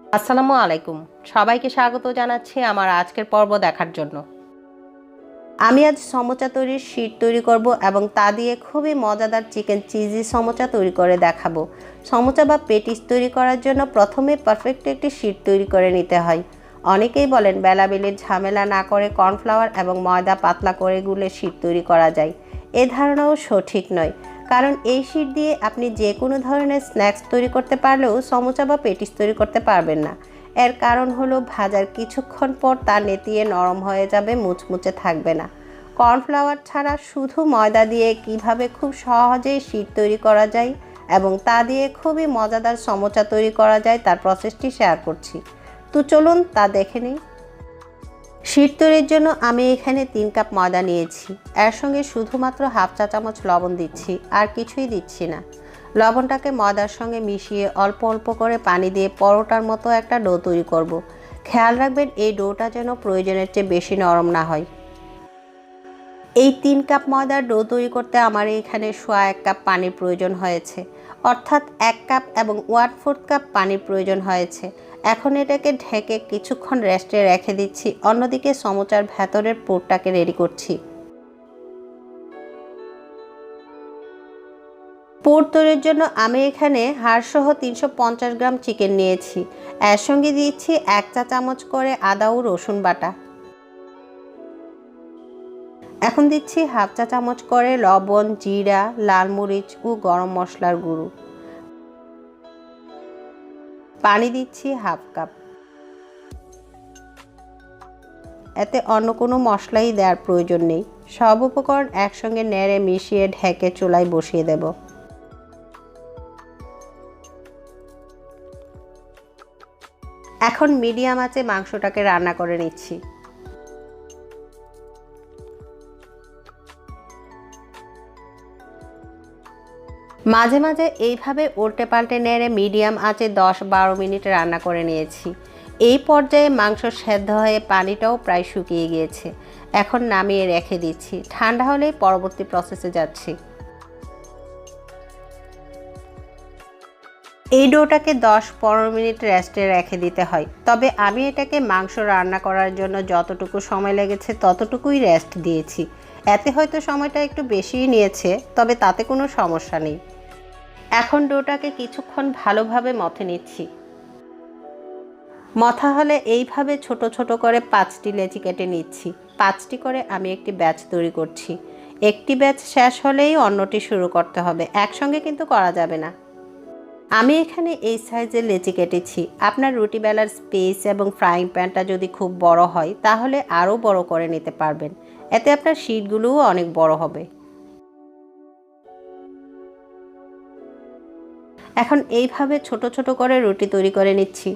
আসসালামু আলাইকুম। সবাইকে স্বাগত জানাচ্ছি আমার আজকের পর্ব দেখার জন্য। আমি আজ সমোচা তৈরির শীট তৈরি করব এবং তা দিয়ে খুবই মজাদার চিকেন চিজি সমোচা তৈরি করে দেখাবো। সমোচা বা পেটিস তৈরি করার জন্য প্রথমে পারফেক্ট একটি শীট তৈরি করে নিতে হয়। অনেকেই বলেন বেলাবেলির ঝামেলা না করে কর্নফ্লাওয়ার এবং ময়দা পাতলা করে গুলে শীট তৈরি করা যায়। এ ধারণাও সঠিক নয়, কারণ এই শীট দিয়ে আপনি যে কোনো ধরনের স্ন্যাক্স তৈরি করতে পারলেও সমোচা বা পেটিস তৈরি করতে পারবেন না। এর কারণ হলো ভাজার কিছুক্ষণ পর তা নেতিয়ে নরম হয়ে যাবে, মুচমুচে থাকবে না। কর্নফ্লাওয়ার ছাড়া শুধু ময়দা দিয়ে কিভাবে খুব সহজেই শীট তৈরি করা যায় এবং তা দিয়ে খুবই মজাদার সমোচা তৈরি করা যায় তার প্রসেসটি শেয়ার করছি। তো চলুন তা দেখে নিই। শীট তৈরির জন্য আমি এখানে 3 কাপ ময়দা নিয়েছি। এর সঙ্গে শুধুমাত্র হাফ চা চামচ লবণ দিচ্ছি, আর কিছুই দিচ্ছি না। লবণটাকে ময়দার সঙ্গে মিশিয়ে অল্প অল্প করে পানি দিয়ে পরোটার মতো একটা ডো তৈরি করব। খেয়াল রাখবেন এই ডোটা যেন প্রয়োজনের চেয়ে বেশি নরম না হয়। এই 3 কাপ ময়দার ডো তৈরি করতে আমার এখানে 1 কাপ পানির প্রয়োজন হয়েছে, অর্থাৎ 1 কাপ এবং 1/4 কাপ পানির প্রয়োজন হয়েছে। এখন এটাকে ঢেকে কিছুক্ষণ রেস্টে রেখে দিচ্ছি। অন্যদিকে সমোচার ভেতরের পুরটাকে রেডি করছি। পুর তৈরির জন্য আমি এখানে হাড়সহ 350 গ্রাম চিকেন নিয়েছি। এর সঙ্গে দিচ্ছি 1 চা চামচ করে আদা ও রসুন বাটা। এখন দিচ্ছি হাফ চা চামচ করে লবণ, জিরা, লাল মরিচ ও গরম মশলার গুঁড়ো। পানি দিচ্ছি হাফ কাপ। এতে অন্য কোনো মশলাই দেওয়ার প্রয়োজন নেই। সব উপকরণ একসঙ্গে নেড়ে মিশিয়ে ঢেকে চুলায় বসিয়ে দেব। এখন মিডিয়াম আঁচে মাংসটাকে রান্না করে নিচ্ছি। মাঝে মাঝে এইভাবে উল্টে পাল্টে নেড়ে মিডিয়াম আঁচে 10-12 মিনিট রান্না করে নিয়েছি। এই পর্যায়ে মাংস সেদ্ধ হয়ে পানিটাও প্রায় শুকিয়ে গিয়েছে। এখন নামিয়ে রেখে দিচ্ছি। ঠান্ডা হলেই পরবর্তী প্রসেসে যাচ্ছি। এই ডোটাকে 10-15 মিনিট রেস্টে রেখে দিতে হয়, তবে আমি এটাকে মাংস রান্না করার জন্য যতটুকু সময় লেগেছে ততটুকুই রেস্ট দিয়েছি। এতে হয়তো সময়টা একটু বেশিই নিয়েছে, তবে তাতে কোনো সমস্যা নেই। এখন ডোটাকে কিছুক্ষণ ভালোভাবে মথে নিচ্ছি। মথা হলে এইভাবে ছোট ছোট করে 5টি লেচি কেটে নিচ্ছি। 5টি করে আমি একটি ব্যাচ তৈরি করছি। একটি ব্যাচ শেষ হলেই অন্যটি শুরু করতে হবে, একসঙ্গে কিন্তু করা যাবে না। আমি এখানে এই সাইজের লেচি কেটেছি। আপনার রুটি বেলার স্পেস এবং ফ্রাইং প্যানটা যদি খুব বড় হয় তাহলে আরও বড় করে নিতে পারবেন। এতে আপনার শীটগুলোও অনেক বড় হবে। এখন এইভাবে ছোট ছোট করে রুটি তৈরি করে নিচ্ছি।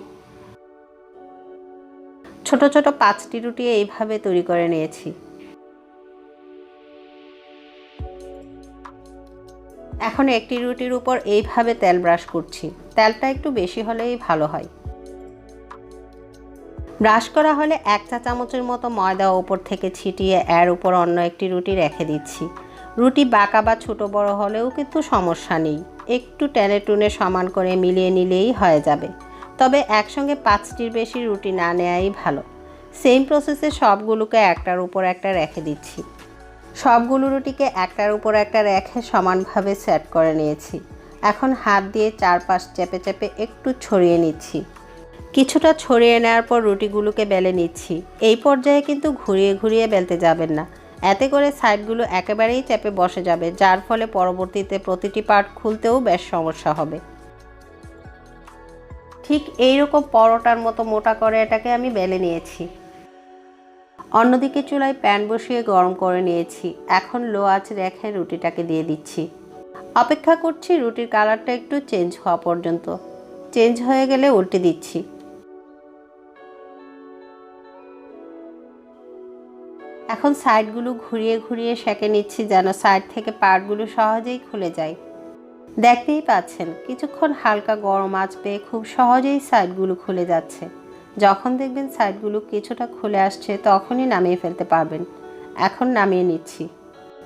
ছোট ছোট 5টি রুটি এইভাবে তৈরি করে নিয়েছি। এখন একটি রুটির উপর এইভাবে তেল ব্রাশ করছি। তেলটা একটু বেশি হলেই ভালো হয়। ব্রাশ করা হলে 1 চা চামচের মতো ময়দা ওপর থেকে ছিটিয়ে এর উপর অন্য একটি রুটি রেখে দিচ্ছি। রুটি বাঁকা বা ছোট বড় হলেও কিন্তু সমস্যা নেই। একটু টেনে টুনে সমান করে মিলিয়ে নিলেই হয়ে যাবে। তবে একসঙ্গে 5টির বেশি রুটি না নেওয়াই ভালো। সেম প্রসেসে সবগুলোকে একটার উপর একটা রেখে দিচ্ছি। সবগুলো রুটিকে একটার উপর একটা রেখে সমানভাবে সেট করে নিয়েছি। এখন হাত দিয়ে চারপাশ চেপে চেপে একটু ছড়িয়ে নিচ্ছি। কিছুটা ছড়িয়ে নেওয়ার পর রুটিগুলোকে বেলে নিচ্ছি। এই পর্যায়ে কিন্তু ঘুরিয়ে ঘুরিয়ে বেলতে যাবেন না, এতে করে সাইডগুলো একেবারেই চেপে বসে যাবে, যার ফলে পরবর্তীতে প্রতিটি পার্ট খুলতেও বেশ সমস্যা হবে। ঠিক এইরকম পরোটার মতো মোটা করে এটাকে আমি বেলে নিয়েছি। অন্যদিকে চুলায় প্যান বসিয়ে গরম করে নিয়েছি। এখন লো আঁচে রেখে রুটিটাকে দিয়ে দিচ্ছি। অপেক্ষা করছি রুটির কালারটা একটু চেঞ্জ হওয়া পর্যন্ত। চেঞ্জ হয়ে গেলে উল্টে দিচ্ছি। এখন সাইডগুলো ঘুরিয়ে ঘুরিয়ে সেঁকে নিচ্ছি, যেন সাইড থেকে পার্টগুলো সহজেই খুলে যায়। দেখতেই পাচ্ছেন কিছুক্ষণ হালকা গরম আঁচ পেয়ে খুব সহজেই সাইডগুলো খুলে যাচ্ছে। যখন দেখবেন সাইডগুলো কিছুটা খুলে আসছে তখনই নামিয়ে ফেলতে পারবেন। এখন নামিয়ে নিচ্ছি।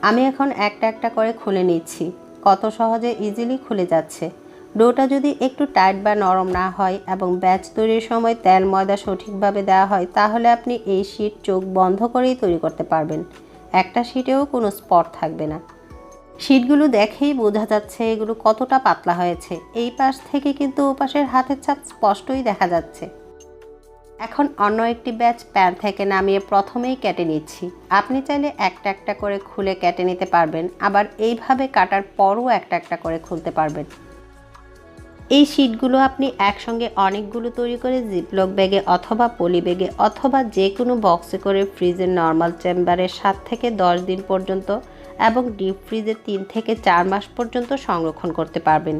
আমি এখন একটা একটা করে খুলে নিচ্ছি। কত সহজে ইজিলি খুলে যাচ্ছে। ডোটা যদি একটু টাইট বা নরম না হয় এবং ব্যাচ তৈরির সময় তেল ময়দা সঠিকভাবে দেওয়া হয়, তাহলে আপনি এই শিট চোখ বন্ধ করেই তৈরি করতে পারবেন। একটা শিটেও কোনো স্পট থাকবে না। শিটগুলো দেখেই বোঝা যাচ্ছে এগুলো কতটা পাতলা হয়েছে। এই পাশ থেকে কিন্তু ওপাশের হাতের ছাপ স্পষ্টই দেখা যাচ্ছে। এখন অন্য একটি ব্যাচ প্যান থেকে নামিয়ে প্রথমেই কেটে নিচ্ছি। আপনি চাইলে একটা একটা করে খুলে কেটে নিতে পারবেন, আবার এইভাবে কাটার পরও একটা একটা করে খুলতে পারবেন। এই শিটগুলো আপনি একসঙ্গে অনেকগুলো তৈরি করে জিপলক ব্যাগে অথবা পলি ব্যাগে অথবা যে কোনো বক্সে করে ফ্রিজের নর্মাল চেম্বারে 7 থেকে 10 দিন পর্যন্ত এবং ডিপ ফ্রিজে 3 থেকে 4 মাস পর্যন্ত সংরক্ষণ করতে পারবেন।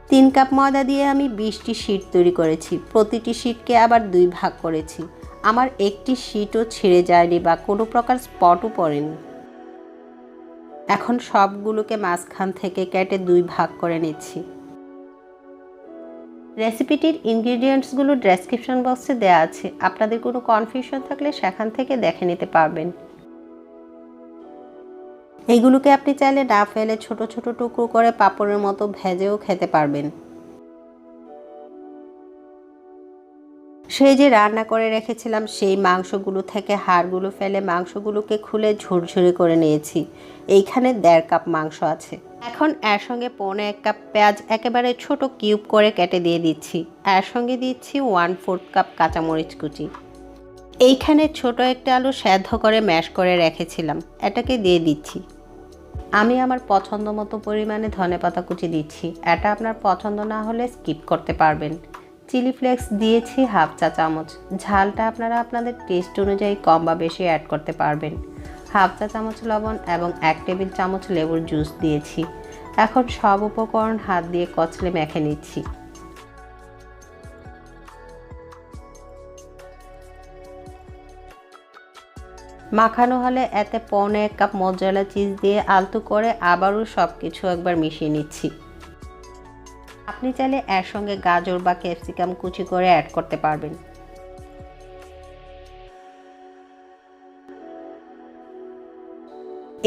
3 কাপ ময়দা দিয়ে আমি 20টি শিট তৈরি করেছি। প্রতিটি শিটকে আবার 2 ভাগ করেছি। আমার একটি শিটও ছিঁড়ে যায়নি বা কোনো প্রকার স্পটও পড়েনি। এখন সবগুলোকে মাঝখান থেকে কেটে 2 ভাগ করে নিচ্ছি। রেসিপিটির ইনগ্রিডিয়েন্টসগুলো ডেসক্রিপশন বক্সে দেওয়া আছে। আপনাদের কোনো কনফিউশন থাকলে সেখান থেকে দেখে নিতে পারবেন। এইগুলোকে আপনি চাইলে না ফেলে ছোট ছোট টুকরো করে পাঁপড়ের মতো ভেজেও খেতে পারবেন। সেই যে রান্না করে রেখেছিলাম সেই মাংসগুলো থেকে হাড়গুলো ফেলে মাংসগুলোকে খুলে ঝুরঝুরে করে নিয়েছি। এইখানে 1.5 কাপ মাংস আছে। এখন এর সঙ্গে 1.25 কাপ পেঁয়াজ একেবারে ছোট কিউব করে কেটে দিয়ে দিচ্ছি। এর সঙ্গে দিচ্ছি 1/4 কাপ কাঁচামরিচ কুচি। এইখানে ছোট একটা আলু সেদ্ধ করে ম্যাশ করে রেখেছিলাম, এটাকে দিয়ে দিচ্ছি। আমি আমার পছন্দ মতো পরিমাণে ধনেপাতা কুচি দিচ্ছি। এটা আপনার পছন্দ না হলে স্কিপ করতে পারবেন। চিলি ফ্লেক্স দিয়েছি 1/2 চা চামচ। ঝালটা আপনারা আপনাদের টেস্ট অনুযায়ী কম বা বেশি অ্যাড করতে পারবেন। 1/2 চা চামচ লবণ এবং 1 টেবিল চামচ লেবুর জুস দিয়েছি। এখন সব উপকরণ হাত দিয়ে কচলে মেখে নিচ্ছি। মাখানো হলে এতে 1/4 কাপ মজ্জারেলা চিজ দিয়ে আলতো করে আবারও সব কিছু একবার মিশিয়ে নিচ্ছি। আপনি চাইলে এর সঙ্গে গাজর বা ক্যাপসিকাম কুচি করে অ্যাড করতে পারবেন।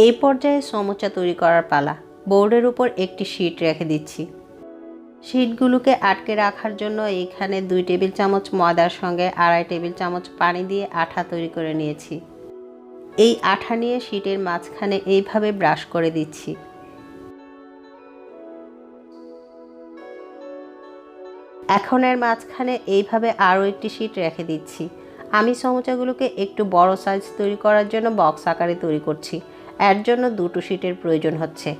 এই পর্যায়ে সমোচা তৈরি করার পালা। বোর্ডের উপর একটি শিট রেখে দিচ্ছি। শিটগুলোকে আটকে রাখার জন্য এখানে 2 টেবিল চামচ ময়দার সঙ্গে 2.5 টেবিল চামচ পানি দিয়ে আঠা তৈরি করে নিয়েছি। এই আঠা নিয়ে শিটের মাঝখানে এইভাবে ব্রাশ করে দিচ্ছি। এখন এর মাঝখানে এইভাবে আরও একটি শিট রেখে দিচ্ছি। আমি সমোচাগুলোকে একটু বড় সাইজ তৈরি করার জন্য বক্স আকারে তৈরি করছি। এর জন্য 2টো শিটের প্রয়োজন হচ্ছে।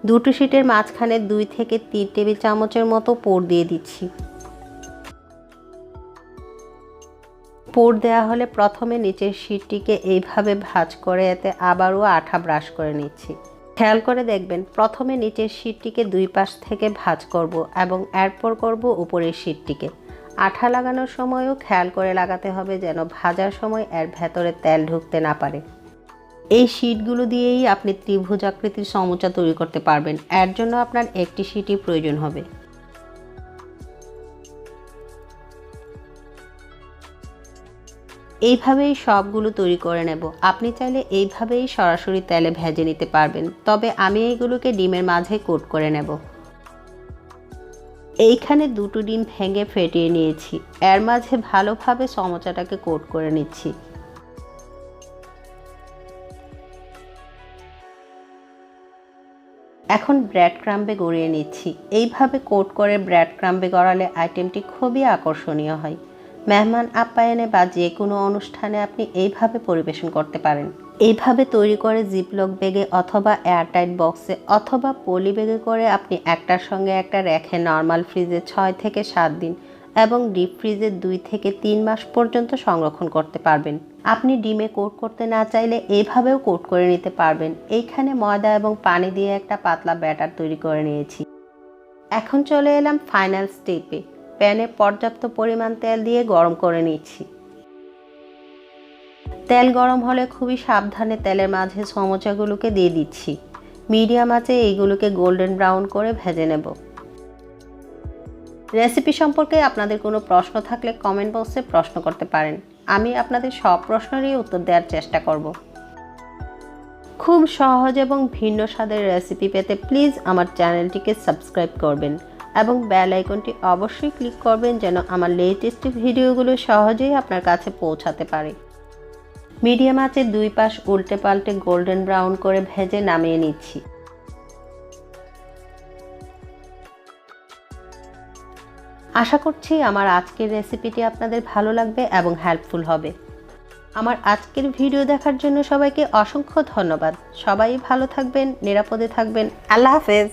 2টো শিটের মাঝখানে 2 থেকে 3 টেবিল চামচের মতো পুর দিয়ে দিচ্ছি। পুর দেওয়া হলে প্রথমে নিচের শিটটিকে এইভাবে ভাঁজ করে এতে আবারও আঠা ব্রাশ করে নিচ্ছি। খেয়াল করে দেখবেন প্রথমে নিচের শিটটিকে 2 পাশ থেকে ভাঁজ করব এবং এরপর করব উপরের শিটটিকে। আঠা লাগানোর সময়ও খেয়াল করে লাগাতে হবে যেন ভাজার সময় এর ভেতরে তেল ঢুকতে না পারে। এই শিটগুলো দিয়েই আপনি ত্রিভুজ আকৃতির সমোচা তৈরি করতে পারবেন। এর জন্য আপনার একটি শিটই প্রয়োজন হবে। এইভাবেই সবগুলো তৈরি করে নেব। আপনি চাইলে এইভাবেই সরাসরি তেলে ভেজে নিতে পারবেন, তবে আমি এইগুলোকে ডিমের মাঝে কোট করে নেব। এইখানে 2টো ডিম ভেঙে ফেটিয়ে নিয়েছি। এর মাঝে ভালোভাবে সমোচাটাকে কোট করে নিচ্ছি। এখন ব্রেড ক্রাম্বে গড়িয়ে নিচ্ছি। এইভাবে কোট করে ব্রেড ক্রাম্বে গড়ালে আইটেমটি খুবই আকর্ষণীয় হয়। মেহমান আপ্যায়নে বা যে কোনো অনুষ্ঠানে আপনি এইভাবে পরিবেশন করতে পারেন। এইভাবে তৈরি করে জিপলক ব্যাগে অথবা এয়ারটাইট বক্সে অথবা পলি ব্যাগে করে আপনি একটার সঙ্গে একটা রেখে নর্মাল ফ্রিজে 6 থেকে 7 দিন এবং ডিপ ফ্রিজে 2 থেকে 3 মাস পর্যন্ত সংরক্ষণ করতে পারবেন। আপনি ডিমে কোট করতে না চাইলে এইভাবেও কোট করে নিতে পারবেন। এইখানে ময়দা এবং পানি দিয়ে একটা পাতলা ব্যাটার তৈরি করে নিয়েছি। এখন চলে এলাম ফাইনাল স্টেপে। প্যানে পর্যাপ্ত পরিমাণ তেল দিয়ে গরম করে নিচ্ছি। তেল গরম হলে খুবই সাবধানে তেলের মাঝে সমোচাগুলোকে দিয়ে দিচ্ছি। মিডিয়াম আঁচে এইগুলোকে গোল্ডেন ব্রাউন করে ভেজে নেব। রেসিপি সম্পর্কে আপনাদের কোনো প্রশ্ন থাকলে কমেন্ট বক্সে প্রশ্ন করতে পারেন। আমি আপনাদের সব প্রশ্নেরই উত্তর দেওয়ার চেষ্টা করব। খুব সহজ এবং ভিন্ন স্বাদের রেসিপি পেতে প্লিজ আমার চ্যানেলটিকে সাবস্ক্রাইব করবেন এবং বেল আইকনটি অবশ্যই ক্লিক করবেন যেন আমার লেটেস্ট ভিডিওগুলো সহজেই আপনার কাছে পৌঁছাতে পারে। মিডিয়াম আঁচে দুই পাশ উল্টে পাল্টে গোল্ডেন ব্রাউন করে ভেজে নামিয়ে নিচ্ছি। আশা করছি আমার আজকের রেসিপিটি আপনাদের ভালো লাগবে এবং হেল্পফুল হবে। আমার আজকের ভিডিও দেখার জন্য সবাইকে অসংখ্য ধন্যবাদ। সবাই ভালো থাকবেন, নিরাপদে থাকবেন। আল্লাহ হাফেজ।